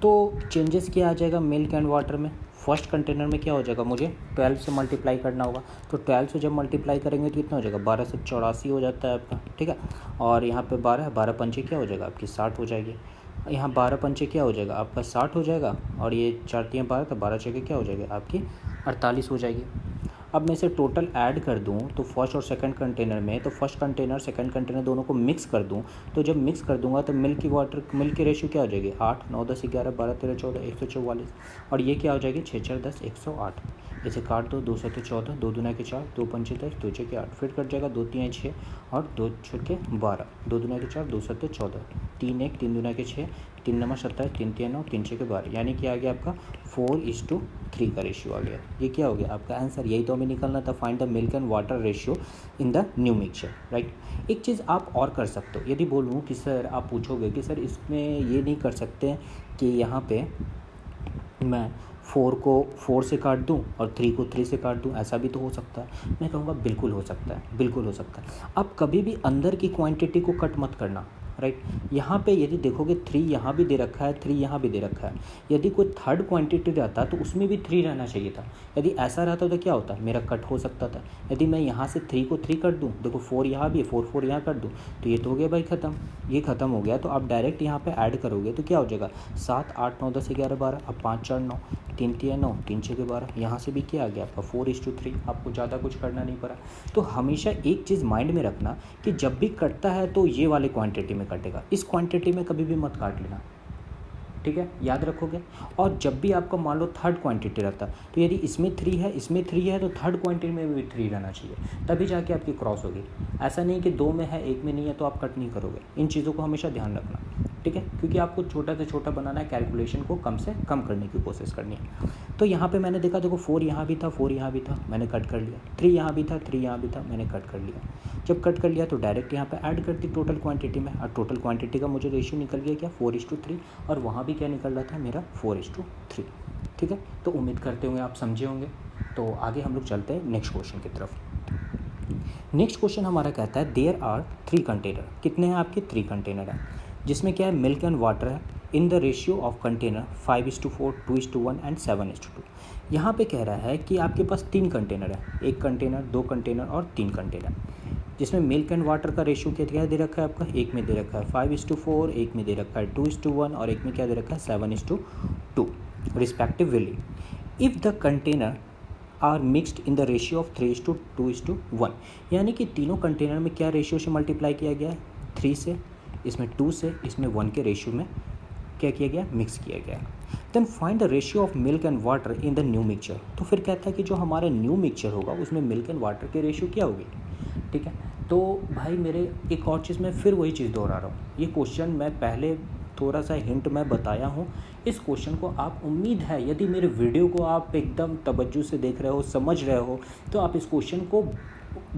तो चेंजेस क्या आ जाएगा मिल्क एंड वाटर में, फर्स्ट कंटेनर में क्या हो जाएगा, मुझे 12 से मल्टीप्लाई करना होगा। तो 12 से जब मल्टीप्लाई करेंगे तो कितना हो जाएगा, 12 से 84 हो जाता है आपका, ठीक है। और यहाँ पे 12 पंचे क्या हो जाएगा आपकी 60 हो जाएगी। यहाँ 12 पंचे क्या हो जाएगा आपका 60 हो जाएगा, और ये 4 3 12 तो 12 छः क्या हो जाएगा आपकी 48 हो जाएगी। अब मैं इसे टोटल ऐड कर दूं तो फर्स्ट और सेकंड कंटेनर में, तो फर्स्ट कंटेनर सेकंड कंटेनर दोनों को मिक्स कर दूं, तो जब मिक्स कर दूंगा तो मिल्क की रेशियो क्या हो जाएगी, 8 9 10 11 12 13 14 144, और ये क्या हो जाएगी 6 4 10 108। इसे काट दो, 2 7 14, 2 दूना के 4, 2 पंचे 10, 2 छः के 8, फिर कट जाएगा 2 3 6 और 2 6 के 12, 2 दूना के 4, 2 7 14, 3 1 3 दूना के 6, 3 9 27, 3 3 9, 3 6 के 12, यानी कि आ गया आपका 4:3 का रेशियो आ गया। ये क्या हो गया आपका आंसर, यही तो हमें निकलना था, find the milk and water ratio in the new mixture, right. एक चीज़ आप और कर सकते हो, यदि बोलूँ कि सर, आप पूछोगे कि सर इसमें ये नहीं कर सकते कि यहाँ पे मैं 4 को 4 से काट दूं और 3 को 3 से काट दूं, ऐसा भी तो हो सकता है। मैं कहूँगा बिल्कुल हो सकता है, बिल्कुल हो सकता है। आप कभी भी अंदर की क्वांटिटी को कट मत करना, राइट। यहाँ पे यदि देखोगे 3 यहाँ भी दे रखा है, 3 यहाँ भी दे रखा है। यदि कोई थर्ड क्वांटिटी रहता तो उसमें भी 3 रहना चाहिए था। यदि ऐसा रहता तो क्या होता, मेरा कट हो सकता था। यदि मैं यहाँ से 3 को 3 कर दूँ, देखो 4 यहाँ भी है, 4 4 यहाँ कर दूँ, तो ये तो हो गया भाई ख़त्म, ये ख़त्म हो गया। तो आप डायरेक्ट यहाँ पे ऐड करोगे तो क्या हो जाएगा, 7 8 9 10 11 12, अब 5 4 9, 3 3 9, 3 6 के 12, यहाँ से भी क्या आ गया आपका 4:3। आपको ज़्यादा कुछ करना नहीं पड़ा। तो हमेशा एक चीज़ माइंड में रखना कि जब भी कटता है तो ये वाले क्वांटिटी में कटेगा, इस क्वांटिटी में कभी भी मत काट लेना, ठीक है, याद रखोगे। और जब भी आपको मान लो थर्ड क्वांटिटी रहता तो यदि इसमें 3 है, इसमें 3 है, तो थर्ड क्वांटिटी में भी 3 रहना चाहिए, तभी जाके आपकी क्रॉस होगी। ऐसा नहीं कि 2 में है 1 में नहीं है तो आप कट नहीं करोगे। इन चीज़ों को हमेशा ध्यान रखना, ठीक है, क्योंकि आपको छोटा से छोटा बनाना है, कैलकुलेशन को कम से कम करने की कोशिश करनी है। तो यहाँ पे मैंने देखा, देखो 4 यहाँ भी था, 4 यहाँ भी था, मैंने कट कर लिया। 3 यहाँ भी था, 3 यहाँ भी था, मैंने कट कर लिया। जब कट कर लिया तो डायरेक्ट यहाँ पे ऐड कर दी टोटल क्वांटिटी में, और टोटल क्वांटिटी का मुझे रेशियो निकल गया क्या 4:3, और वहाँ भी क्या निकल रहा था मेरा 4:3, ठीक है। तो उम्मीद करते होंगे आप समझे होंगे। तो आगे हम लोग चलते हैं नेक्स्ट क्वेश्चन की तरफ। नेक्स्ट क्वेश्चन हमारा कहता है देयर आर 3 कंटेनर। कितने हैं आपके 3 कंटेनर हैं, जिसमें क्या है मिल्क एंड वाटर है इन the ratio of container 5:4, 2:1 and 7:2। यहाँ पे कह रहा है कि आपके पास 3 कंटेनर है, 1 कंटेनर, 2 कंटेनर और 3 कंटेनर, जिसमें मिल्क एंड वाटर का रेशियो क्या दे रखा है आपका, एक में दे रखा है 5:4, एक में दे रखा है 2:1 और एक में क्या दे रखा है 7:2 respectively. If the container are mixed in the ratio of 3:2:1, यानी कि तीनों कंटेनर में क्या रेशियो से मल्टीप्लाई किया गया है, 3 से, इसमें 2 से, इसमें 1 के रेशियो में क्या किया गया, मिक्स किया गया। Then find the ratio of milk and water in the new mixture. तो फिर कहता है कि जो हमारा न्यू मिक्सचर होगा उसमें मिल्क एंड वाटर के रेशियो क्या होगी, ठीक है। तो भाई मेरे एक और चीज़, मैं फिर वही चीज़ दोहरा रहा हूँ, ये क्वेश्चन मैं पहले थोड़ा सा हिंट मैं बताया हूँ। इस क्वेश्चन को आप, उम्मीद है यदि मेरे वीडियो को आप एकदम तवज्जो से देख रहे हो, समझ रहे हो, तो आप इस क्वेश्चन को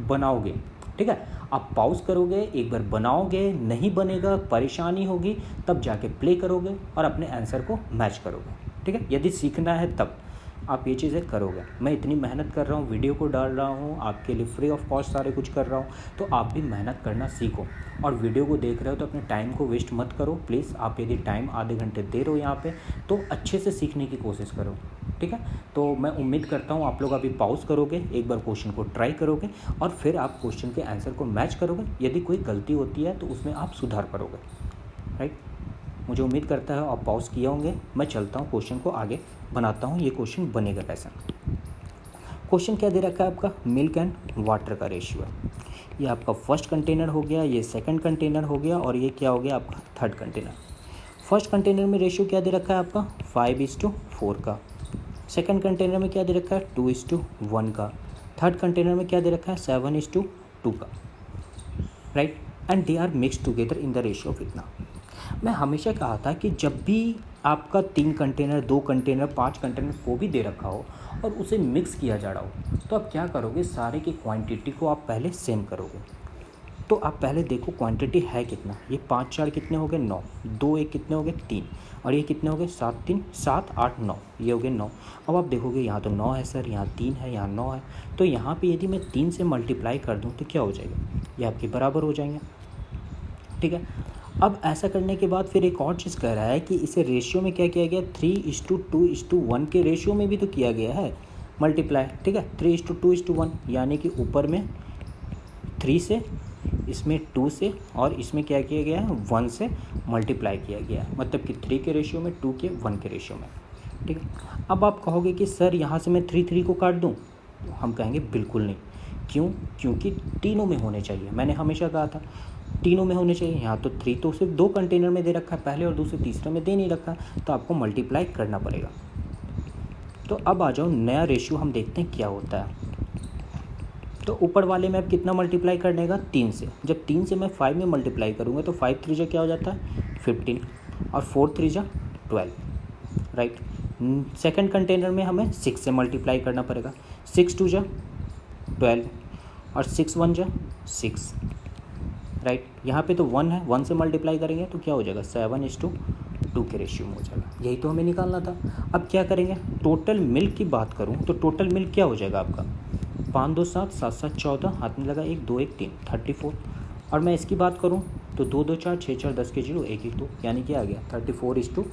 बनाओगे। ठीक है, आप पॉज करोगे, एक बार बनाओगे, नहीं बनेगा, परेशानी होगी, तब जाके प्ले करोगे और अपने आंसर को मैच करोगे। ठीक है, यदि सीखना है तब आप ये चीज़ें करोगे। मैं इतनी मेहनत कर रहा हूँ, वीडियो को डाल रहा हूँ, आपके लिए फ्री ऑफ कॉस्ट सारे कुछ कर रहा हूँ, तो आप भी मेहनत करना सीखो। और वीडियो को देख रहे हो तो अपने टाइम को वेस्ट मत करो प्लीज़। आप यदि टाइम आधे घंटे दे रहे हो यहाँ पे, तो अच्छे से सीखने की कोशिश करो। ठीक है, तो मैं उम्मीद करता हूँ आप लोग अभी पॉज करोगे, एक बार क्वेश्चन को ट्राई करोगे और फिर आप क्वेश्चन के आंसर को मैच करोगे। यदि कोई गलती होती है तो उसमें आप सुधार करोगे। राइट, मुझे उम्मीद करता है आप पॉज किए होंगे। मैं चलता हूँ, क्वेश्चन को आगे बनाता हूँ। ये क्वेश्चन बनेगा कैसा? क्वेश्चन क्या दे रखा है आपका? मिल्क एंड वाटर का रेशियो है। ये आपका फर्स्ट कंटेनर हो गया, ये सेकंड कंटेनर हो गया, और ये क्या हो गया आपका? Third container. फर्स्ट कंटेनर में रेशियो क्या दे रखा है आपका? 5:4 का। सेकंड कंटेनर में क्या दे रखा है? 2:1 का। थर्ड कंटेनर में क्या दे रखा है? 7:2 का। Right, and they are mix together in the ratio of इतना। मैं हमेशा कहा था कि जब भी आपका 3 कंटेनर, 2 कंटेनर, 5 कंटेनर को भी दे रखा हो और उसे मिक्स किया जा रहा हो, तो आप क्या करोगे? सारे की क्वांटिटी को आप पहले सेम करोगे। तो आप पहले देखो क्वांटिटी है कितना। ये 5 4 कितने हो गए? 9। 2 1 कितने हो गए? 3। और ये कितने हो गए? 7 3 7 8 9, ये हो गए 9। अब आप देखोगे यहाँ तो 9 है सर, यहाँ 3 है, यहाँ 9 है, तो यहाँ पे यदि मैं 3 से मल्टीप्लाई कर दूँ तो क्या हो जाएगा? ये आपके बराबर हो जाएंगे। ठीक है, अब ऐसा करने के बाद फिर एक और चीज़ कह रहा है कि इसे रेशियो में क्या किया गया? 3:2:1 के रेशियो में भी तो किया गया है मल्टीप्लाई। ठीक है, 3:2:1, यानी कि ऊपर में 3 से, इसमें 2 से, और इसमें क्या किया गया है? 1 से मल्टीप्लाई किया गया है, मतलब कि 3 के रेशियो में, 2 के 1 के रेशियो में। ठीक है, अब आप कहोगे कि सर यहाँ से मैं 3 3 को काट दूँ, तो हम कहेंगे बिल्कुल नहीं। क्यों? क्योंकि तीनों में होने चाहिए। मैंने हमेशा कहा था तीनों में होने चाहिए। यहाँ तो 3 तो सिर्फ 2 कंटेनर में दे रखा है, पहले और दूसरे तीसरे में दे नहीं रखा, तो आपको मल्टीप्लाई करना पड़ेगा। तो अब आ जाओ, नया रेशियो हम देखते हैं क्या होता है। तो ऊपर वाले में अब कितना मल्टीप्लाई करने का? 3 से। जब 3 से मैं 5 में मल्टीप्लाई करूँगा तो 5 3 जा क्या हो जाता है? 15, और 4 3 जा 12। राइट, सेकंड कंटेनर में हमें 6 से मल्टीप्लाई करना पड़ेगा। 6 2 जा 12, और 6 1 जा 6। राइट, यहाँ पे तो 1 है, 1 से मल्टीप्लाई करेंगे तो क्या हो जाएगा? 7:2 के रेशियो में हो जाएगा। यही तो हमें निकालना था। अब क्या करेंगे? टोटल मिल्क की बात करूँ तो टोटल मिल्क क्या हो जाएगा आपका? 5 2 7 7 7 14, हाथ में लगा 1 2 1 3, 34। और मैं इसकी बात करूँ तो 2 2 4 6 4 10 के 0 1 1 2, यानी क्या आ गया? 34:20।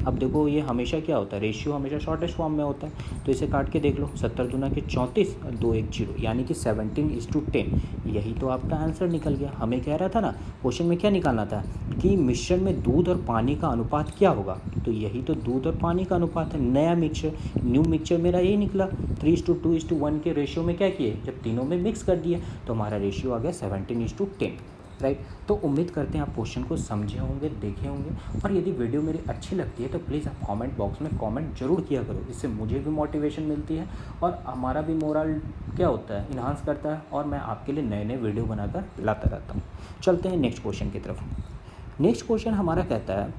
अब देखो ये हमेशा क्या होता है? रेशियो हमेशा शॉर्टेस्ट फॉर्म में होता है, तो इसे काट के देख लो। 70 दूना के 34 और 2 1 0, यानी कि 17:10। यही तो आपका आंसर निकल गया। हमें कह रहा था ना क्वेश्चन में क्या निकालना था कि मिश्रण में दूध और पानी का अनुपात क्या होगा, तो यही तो दूध और पानी का अनुपात है। नया मिक्सचर, न्यू मिक्सचर मेरा यही निकला। 3:2:1 के रेशियो में क्या किए? जब तीनों में मिक्स कर दिए तो हमारा रेशियो आ गया 17:10। राइट, तो उम्मीद करते हैं आप क्वेश्चन को समझे होंगे, देखे होंगे। और यदि वीडियो मेरी अच्छी लगती है तो प्लीज़ आप कमेंट बॉक्स में कमेंट जरूर किया करो। इससे मुझे भी मोटिवेशन मिलती है और हमारा भी मोरल क्या होता है? इन्हांस करता है, और मैं आपके लिए नए नए वीडियो बनाकर लाता रहता हूँ। चलते हैं नेक्स्ट क्वेश्चन की तरफ। नेक्स्ट क्वेश्चन हमारा कहता है,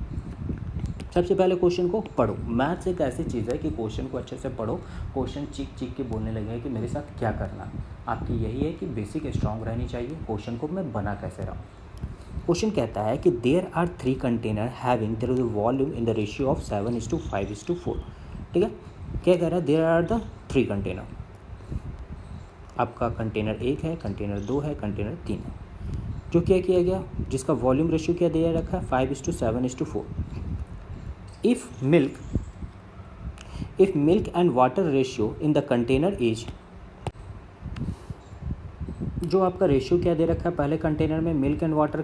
सबसे पहले क्वेश्चन को पढ़ो। मैथ्स एक ऐसी चीज़ है कि क्वेश्चन को अच्छे से पढ़ो। क्वेश्चन चीख चीख के बोलने लगे कि मेरे साथ क्या करना। आपकी यही है कि बेसिक स्ट्रांग रहनी चाहिए। क्वेश्चन को मैं बना कैसे रहा हूँ। क्वेश्चन कहता है कि there are 3 container having their volume in the ratio of 7:5:4। ठीक है, क्या कह रहा है? There are the 3 container. आपका कंटेनर 1 है, कंटेनर 2 है, कंटेनर 3 है, जो क्या किया गया? जिसका वॉल्यूम रेशियो क्या दे रखा है? 5:7:4। If milk and water ratio in the container is, जो आपका रेशियो क्या दे रखा है पहले कंटेनर में? मिल्क एंड वाटर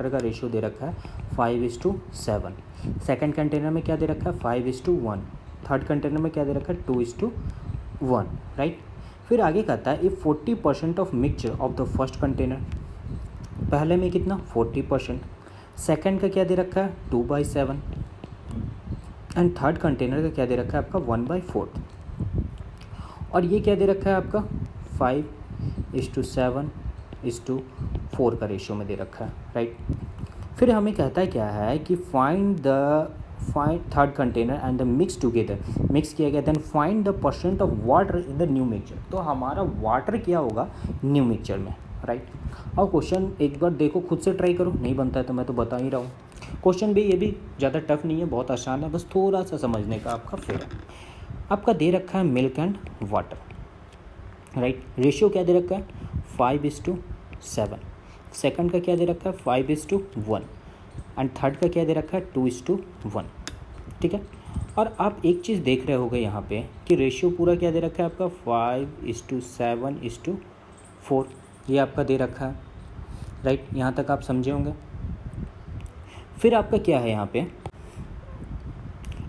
का रेशियो दे रखा है 5:7। सेकंड कंटेनर में क्या दे रखा है? 5:1। थर्ड कंटेनर में क्या दे रखा है? 2:1। राइट, फिर आगे कहता है if 40% of mixture of the first container, पहले में कितना? 40%। सेकंड का क्या दे रखा है? 2/7। एंड थर्ड कंटेनर का क्या दे रखा है आपका? 1/4। और ये क्या दे रखा है आपका? 5:7:4 का रेशियो में दे रखा है। राइट, फिर हमें कहता है क्या है कि find third container and the mix together, mix किया गया, then find the percent of water in the new mixture. तो हमारा वाटर क्या होगा न्यू मिक्सचर में, राइट। और क्वेश्चन एक बार देखो, खुद से ट्राई करो, नहीं बनता है तो मैं तो बता ही रहा हूँ। क्वेश्चन भी ये भी ज़्यादा टफ नहीं है, बहुत आसान है, बस थोड़ा सा समझने का आपका फेर है। आपका दे रखा है milk and water, right. Ratio क्या दे रखा है 5:7। सेकंड का क्या दे रखा है 5:1 एंड थर्ड का क्या दे रखा है 2:1, ठीक है। और आप एक चीज़ देख रहे होगे यहाँ पे कि रेशियो पूरा क्या दे रखा है आपका 5:7:4, ये आपका दे रखा है, राइट। यहाँ तक आप समझे होंगे। फिर आपका क्या है यहाँ पे,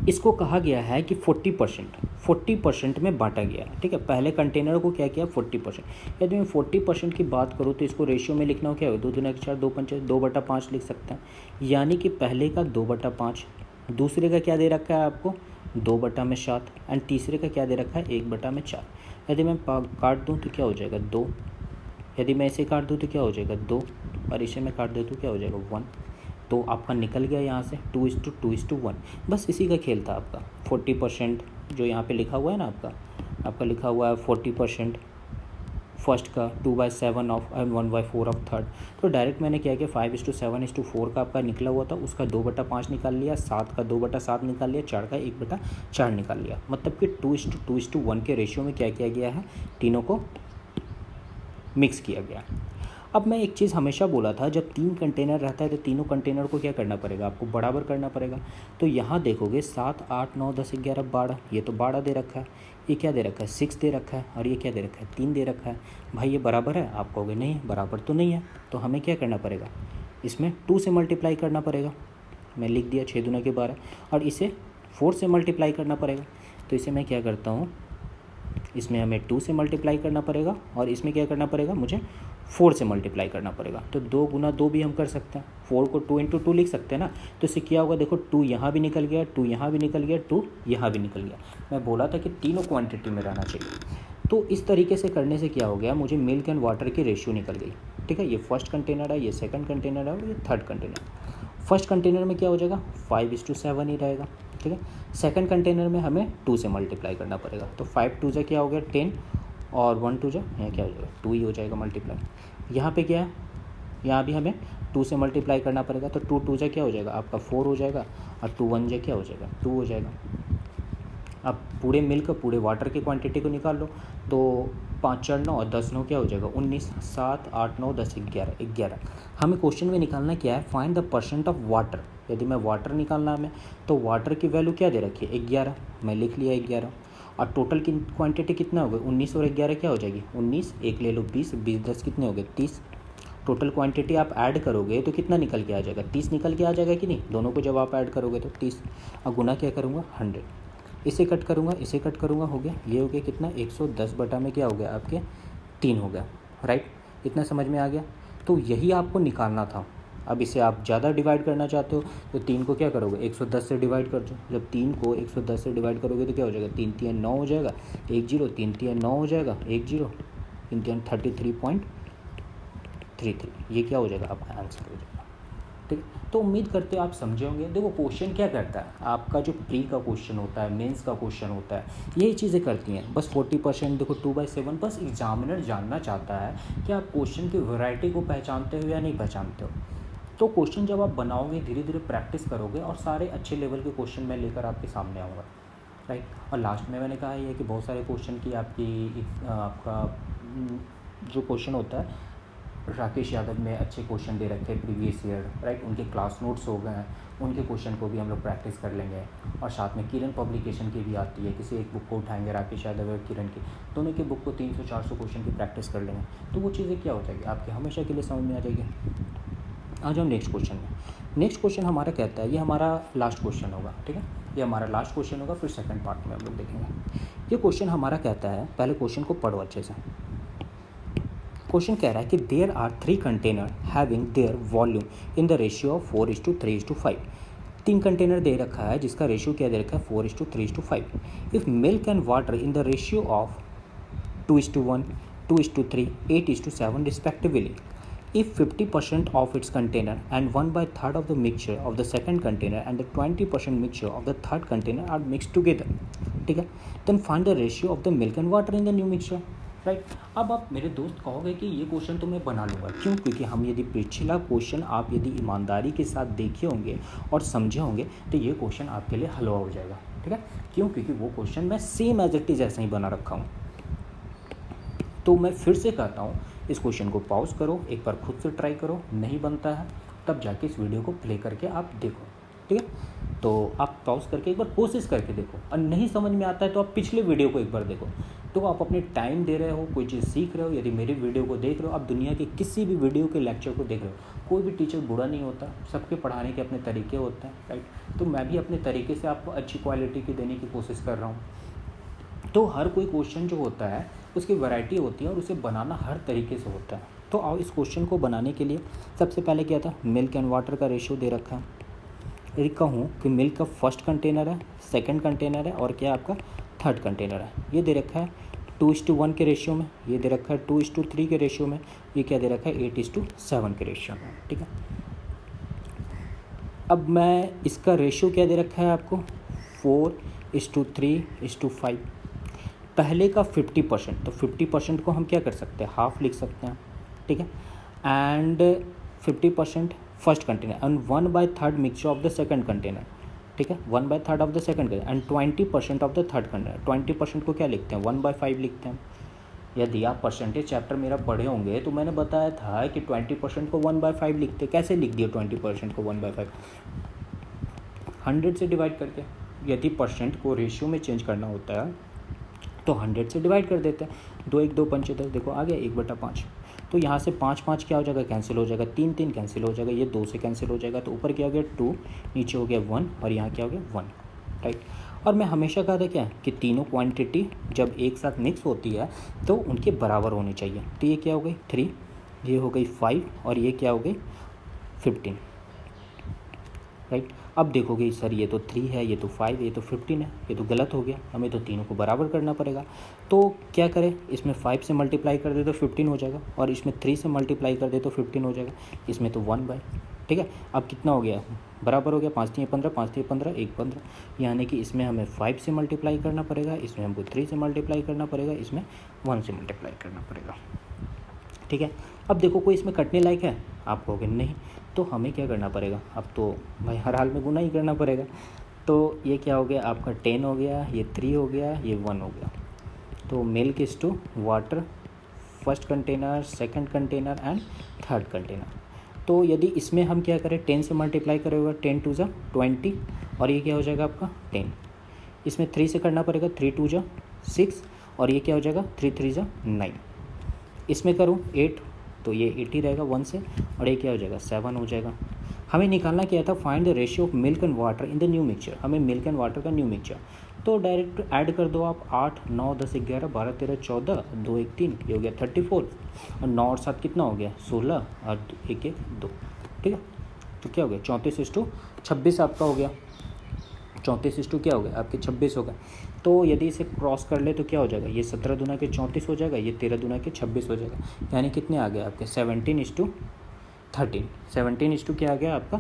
इसको कहा गया है कि 40% में बांटा गया है, ठीक है। पहले कंटेनर को क्या किया 40%। यदि मैं 40% की बात करूँ तो इसको रेशियो में लिखना हो क्या हो 2 दूना 4 2 पंचे 2/5 लिख सकते हैं। यानी कि पहले का 2/5, दूसरे का क्या दे रखा है आपको 2/7 एंड तीसरे का क्या दे रखा है 1/4। यदि मैं काट दूँ तो क्या हो जाएगा 2, यदि मैं इसे काट दूँ तो क्या हो जाएगा 2, और इसे मैं काट दूँ तो क्या हो जाएगा 1। तो आपका निकल गया यहाँ से 2:1। बस इसी का खेल था आपका। 40% जो यहाँ पे लिखा हुआ है ना, आपका लिखा हुआ है 40% फर्स्ट का, 2/7 ऑफ एंड 1/4 ऑफ थर्ड। तो डायरेक्ट मैंने क्या किया 5:7:4 का आपका निकला हुआ था, उसका 2/5 निकाल लिया, 7 का 2/7 निकाल लिया, 4 का 1/4 निकाल लिया। मतलब कि 2:2:1 के रेशियो में क्या किया गया है, तीनों को मिक्स किया गया। अब मैं एक चीज़ हमेशा बोला था, जब 3 कंटेनर रहता है तो तीनों कंटेनर को क्या करना पड़ेगा, आपको बराबर करना पड़ेगा। तो यहाँ देखोगे 7, 8, 9, 10, 11, 12, ये तो 12 दे रखा है, ये क्या दे रखा है 6 दे रखा है, और ये क्या दे रखा है 3 दे रखा है। भाई ये बराबर है, आप कहोगे नहीं बराबर तो नहीं है। तो हमें क्या करना पड़ेगा, इसमें 2 से मल्टीप्लाई करना पड़ेगा। मैं लिख दिया 6 दूना के 12, और इसे 4 से मल्टीप्लाई करना पड़ेगा। तो इसे मैं क्या करता हूँ, इसमें हमें 2 से मल्टीप्लाई करना पड़ेगा, और इसमें क्या करना पड़ेगा मुझे 4 से मल्टीप्लाई करना पड़ेगा। तो 2 गुना 2 भी हम कर सकते हैं, 4 को 2 × 2 लिख सकते हैं ना। तो इससे क्या होगा, देखो 2 यहाँ भी निकल गया, 2 यहाँ भी निकल गया, 2 यहाँ भी निकल गया। मैं बोला था कि तीनों क्वांटिटी में रहना चाहिए। तो इस तरीके से करने से क्या हो गया, मुझे मिल्क एंड वाटर की रेशियो निकल गई, ठीक है। ये फर्स्ट कंटेनर है, ये सेकंड कंटेनर है, और ये थर्ड कंटेनर। फर्स्ट कंटेनर में क्या हो जाएगा 5:7 ही रहेगा, ठीक है। सेकंड कंटेनर में हमें 2 से मल्टीप्लाई करना पड़ेगा। तो 5 2 क्या हो गया 10, और 1 2 यहाँ क्या हो जाएगा 2 ही हो जाएगा मल्टीप्लाई। यहाँ पे क्या है, यहाँ भी हमें 2 से मल्टीप्लाई करना पड़ेगा। तो 2 2 क्या हो जाएगा आपका 4 हो जाएगा, और 2 1 क्या हो जाएगा 2 हो जाएगा। अब पूरे मिल्क पूरे वाटर की क्वांटिटी को निकाल लो। तो 5 4 9 और 10 9 क्या हो जाएगा 19, 7 8 9 10 11। हमें क्वेश्चन में निकालना क्या है, find the percent of water. यदि मैं वाटर निकालना हमें, तो वाटर की वैल्यू क्या दे रखी है 11, मैं लिख लिया 11। और टोटल की क्वांटिटी कितना हो गई 19 और 11 क्या हो जाएगी 19, एक ले लो 20, 20 10 कितने हो गए 30। टोटल क्वांटिटी आप ऐड करोगे तो कितना निकल के आ जाएगा 30 निकल के आ जाएगा कि नहीं, दोनों को जब आप ऐड करोगे तो 30। और गुना क्या करूँगा 100, इसे कट करूँगा इसे कट करूँगा, हो गया ये हो गया कितना 110 बटा में क्या हो गया आपके 3 हो गया, राइट। इतना समझ में आ गया। तो यही आपको निकालना था। अब इसे आप ज़्यादा डिवाइड करना चाहते हो तो 3 को क्या करोगे 110 से डिवाइड कर दो। जब 3 को 110 से डिवाइड करोगे तो क्या हो जाएगा 3 3 9 हो जाएगा, 1 0, 3 3 9 हो जाएगा, 1 0, 3 3 33.33। ये क्या हो जाएगा आपका आंसर हो जाएगा, ठीक है। तो उम्मीद करते हो आप समझे होंगे। देखो क्वेश्चन क्या करता है, आपका जो प्री का क्वेश्चन होता है, मेंस का क्वेश्चन होता है, यही चीज़ें करती हैं। बस 40% देखो 2/7, बस एग्जामिनर जानना चाहता है कि आप क्वेश्चन की वैरायटी को पहचानते हो या नहीं पहचानते हो। तो क्वेश्चन जब आप बनाओगे धीरे धीरे प्रैक्टिस करोगे, और सारे अच्छे लेवल के क्वेश्चन मैं लेकर आपके सामने आऊँगा, राइट। और लास्ट में मैंने कहा है कि बहुत सारे क्वेश्चन की आपका जो क्वेश्चन होता है, राकेश यादव में अच्छे क्वेश्चन दे रखे हैं प्रीवियस ईयर, राइट। उनके क्लास नोट्स हो गए हैं, उनके क्वेश्चन को भी हम लोग प्रैक्टिस कर लेंगे। और साथ में किरण पब्लिकेशन की भी आती है, किसी एक बुक को उठाएंगे राकेश यादव और किरण की, दोनों की बुक को 300-400 क्वेश्चन की प्रैक्टिस कर लेंगे। तो वो चीज़ें क्या हो जाएगी आपके हमेशा के लिए समझ में आ जाएगी। आ जाओ नेक्स्ट क्वेश्चन में। नेक्स्ट क्वेश्चन हमारा कहता है, ये हमारा लास्ट क्वेश्चन होगा, ठीक है। ये हमारा लास्ट क्वेश्चन होगा, फिर सेकंड पार्ट में हम लोग देखेंगे। ये क्वेश्चन हमारा कहता है, पहले क्वेश्चन को पढ़ो अच्छे से। क्वेश्चन कह रहा है कि there are 3 container having their volume in the ratio of 4:3:5। 3 container दे रखा है जिसका रेशियो क्या दे रखा है 4:3:5। If milk and water in the ratio of 2:1, 2:3, 8:7 respectively. if 50% of its container and 1/3 of the mixture of the second container and the 20% mixture of the third container are mixed together, ठीक है, then find the ratio of the milk and water in the new mixture, right. अब आप मेरे दोस्त कहोगे कि ये question तो मैं बना लूँगा, क्यों? क्योंकि हम यदि पिछला क्वेश्चन आप यदि ईमानदारी के साथ देखे होंगे और समझे होंगे तो ये क्वेश्चन आपके लिए हलवा हो जाएगा, ठीक है। क्यों? क्योंकि वो क्वेश्चन मैं सेम एज इट इज़ ऐसा ही बना रखा हूँ। तो मैं फिर से कहता हूँ, इस क्वेश्चन को पॉज करो, एक बार खुद से ट्राई करो, नहीं बनता है तब जाके इस वीडियो को प्ले करके आप देखो, ठीक है। तो आप पॉज करके एक बार कोशिश करके देखो, और नहीं समझ में आता है तो आप पिछले वीडियो को एक बार देखो। तो आप अपने टाइम दे रहे हो, कोई चीज़ सीख रहे हो, यदि मेरी वीडियो को देख रहे हो, आप दुनिया के किसी भी वीडियो के लेक्चर को देख रहे हो, कोई भी टीचर बुरा नहीं होता, सबके पढ़ाने के अपने तरीके होते हैं, राइट। तो मैं भी अपने तरीके से आपको अच्छी क्वालिटी की देने की कोशिश कर रहा हूँ। तो हर कोई क्वेश्चन जो होता है उसकी वैरायटी होती है और उसे बनाना हर तरीके से होता है। तो आओ इस क्वेश्चन को बनाने के लिए सबसे पहले क्या था, मिल्क एंड वाटर का रेशियो दे रखा है। यदि कहूँ कि मिल्क का फर्स्ट कंटेनर है, सेकंड कंटेनर है और क्या आपका थर्ड कंटेनर है, ये दे रखा है 2:1 के रेशियो में, ये दे रखा है 2:3 के रेशियो में, ये क्या दे रखा है 8:7 के रेशियो में, ठीक है। अब मैं इसका रेशियो क्या दे रखा है आपको 4:3:5। पहले का 50%, तो 50% को हम क्या कर सकते हैं, हाफ लिख सकते हैं, ठीक है। And 50% first container and 1/3 mixture of the second container, ठीक है, 1/3 of the second container and 20% of the third container. 20% को क्या लिखते हैं 1/5 लिखते हैं। यदि आप परसेंटेज चैप्टर मेरा पढ़े होंगे तो मैंने बताया था कि 20% को 1/5 लिखते। कैसे लिख दिए 20% को 1/5? 100 से डिवाइड करके। यदि परसेंट को रेशियो में चेंज करना होता है तो 100 से डिवाइड कर देते हैं। 2 1 2 5 10, देखो आ गया 1/5। तो यहाँ से 5 5 क्या हो जाएगा, कैंसिल हो जाएगा, 3 3 कैंसिल हो जाएगा, ये 2 से कैंसिल हो जाएगा, तो ऊपर क्या हो गया 2, नीचे हो गया 1 और यहाँ क्या हो गया 1, राइट। और मैं हमेशा कहता क्या कि तीनों क्वांटिटी जब एक साथ मिक्स होती है तो उनके बराबर होनी चाहिए। तो ये क्या हो गई 3, ये हो गई 5 और ये क्या हो गई 15, राइट। अब देखोगे सर ये तो 3 है, ये तो 5 है, ये तो 15 है, ये तो गलत हो गया, हमें तो तीनों को बराबर करना पड़ेगा। तो क्या करें, इसमें 5 से मल्टीप्लाई कर दे तो 15 हो जाएगा और इसमें 3 से मल्टीप्लाई कर दे तो 15 हो जाएगा, इसमें तो 1/, ठीक है। अब कितना हो गया, बराबर हो गया, 5 3 15, 5 3 15, 1 15, यानी कि इसमें हमें 5 से मल्टीप्लाई करना पड़ेगा, इसमें हमको 3 से मल्टीप्लाई करना पड़ेगा, इसमें 1 से मल्टीप्लाई करना पड़ेगा, ठीक है। अब देखो कोई इसमें कटने लायक है, आप कहोगे नहीं, तो हमें क्या करना पड़ेगा, अब तो भाई हर हाल में गुना ही करना पड़ेगा। तो ये क्या हो गया आपका 10 हो गया, ये 3 हो गया, ये 1 हो गया। तो milk is to water first container, second container and third container. तो यदि इसमें हम क्या करें 10 से मल्टीप्लाई करेगा 10 2 जा 20 और ये क्या हो जाएगा आपका 10। इसमें 3 से करना पड़ेगा 3 2 जा 6 और ये क्या हो जाएगा 3 3 जा 9। इसमें करूँ 8 तो ये 80 रहेगा 1 से और ये क्या हो जाएगा 7 हो जाएगा। हमें निकालना क्या था, find the ratio of milk and water in the new mixture. हमें मिल्क एंड वाटर का न्यू मिक्सचर, तो डायरेक्ट ऐड कर दो आप 8 9 10 11 12 13 14 2 1 3, ये हो गया 34 और 9 और 7 कितना हो गया 16 और 1 1 2, ठीक है। तो क्या हो गया 34:26 आपका हो गया, 34 क्या हो गया आपके 26 हो गए। तो यदि इसे क्रॉस कर ले तो क्या हो जाएगा, ये 17 दूना के 34 हो जाएगा, ये 13 दूना के 26 हो जाएगा, यानी कितने आ गए आपके 17:13। 17 क्या आ गया आपका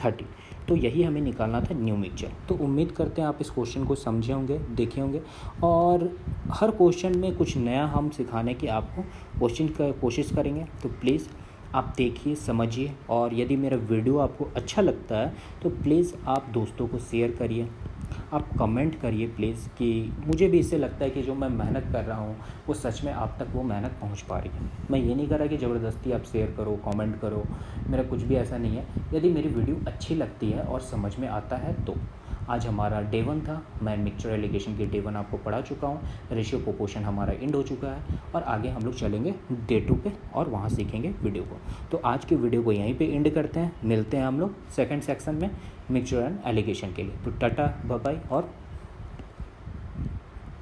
30। तो यही हमें निकालना था न्यू मिक्सचर। तो उम्मीद करते हैं आप इस क्वेश्चन को समझे होंगे, देखे होंगे, और हर क्वेश्चन में कुछ नया हम सिखाने की आपको कोशिश करेंगे। तो प्लीज़ आप देखिए, समझिए, और यदि मेरा वीडियो आपको अच्छा लगता है तो प्लीज़ आप दोस्तों को शेयर करिए, आप कमेंट करिए प्लीज़, कि मुझे भी इससे लगता है कि जो मैं मेहनत कर रहा हूँ वो सच में आप तक वो मेहनत पहुँच पा रही है। मैं ये नहीं कर रहा कि ज़बरदस्ती आप शेयर करो, कमेंट करो, मेरा कुछ भी ऐसा नहीं है। यदि मेरी वीडियो अच्छी लगती है और समझ में आता है तो आज हमारा डे 1 था, मैं मिक्सचर एलिगेशन की डे 1 आपको पढ़ा चुका हूँ, रेशियो प्रोपोर्शन हमारा एंड हो चुका है और आगे हम लोग चलेंगे डे 2 पे और वहाँ सीखेंगे वीडियो को। तो आज की वीडियो को यहीं पे एंड करते हैं, मिलते हैं हम लोग सेकंड सेक्शन में मिक्सचर एंड एलिगेशन के लिए। तो टाटा बाय बाय, और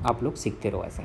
आप लोग सीखते रहो ऐसे।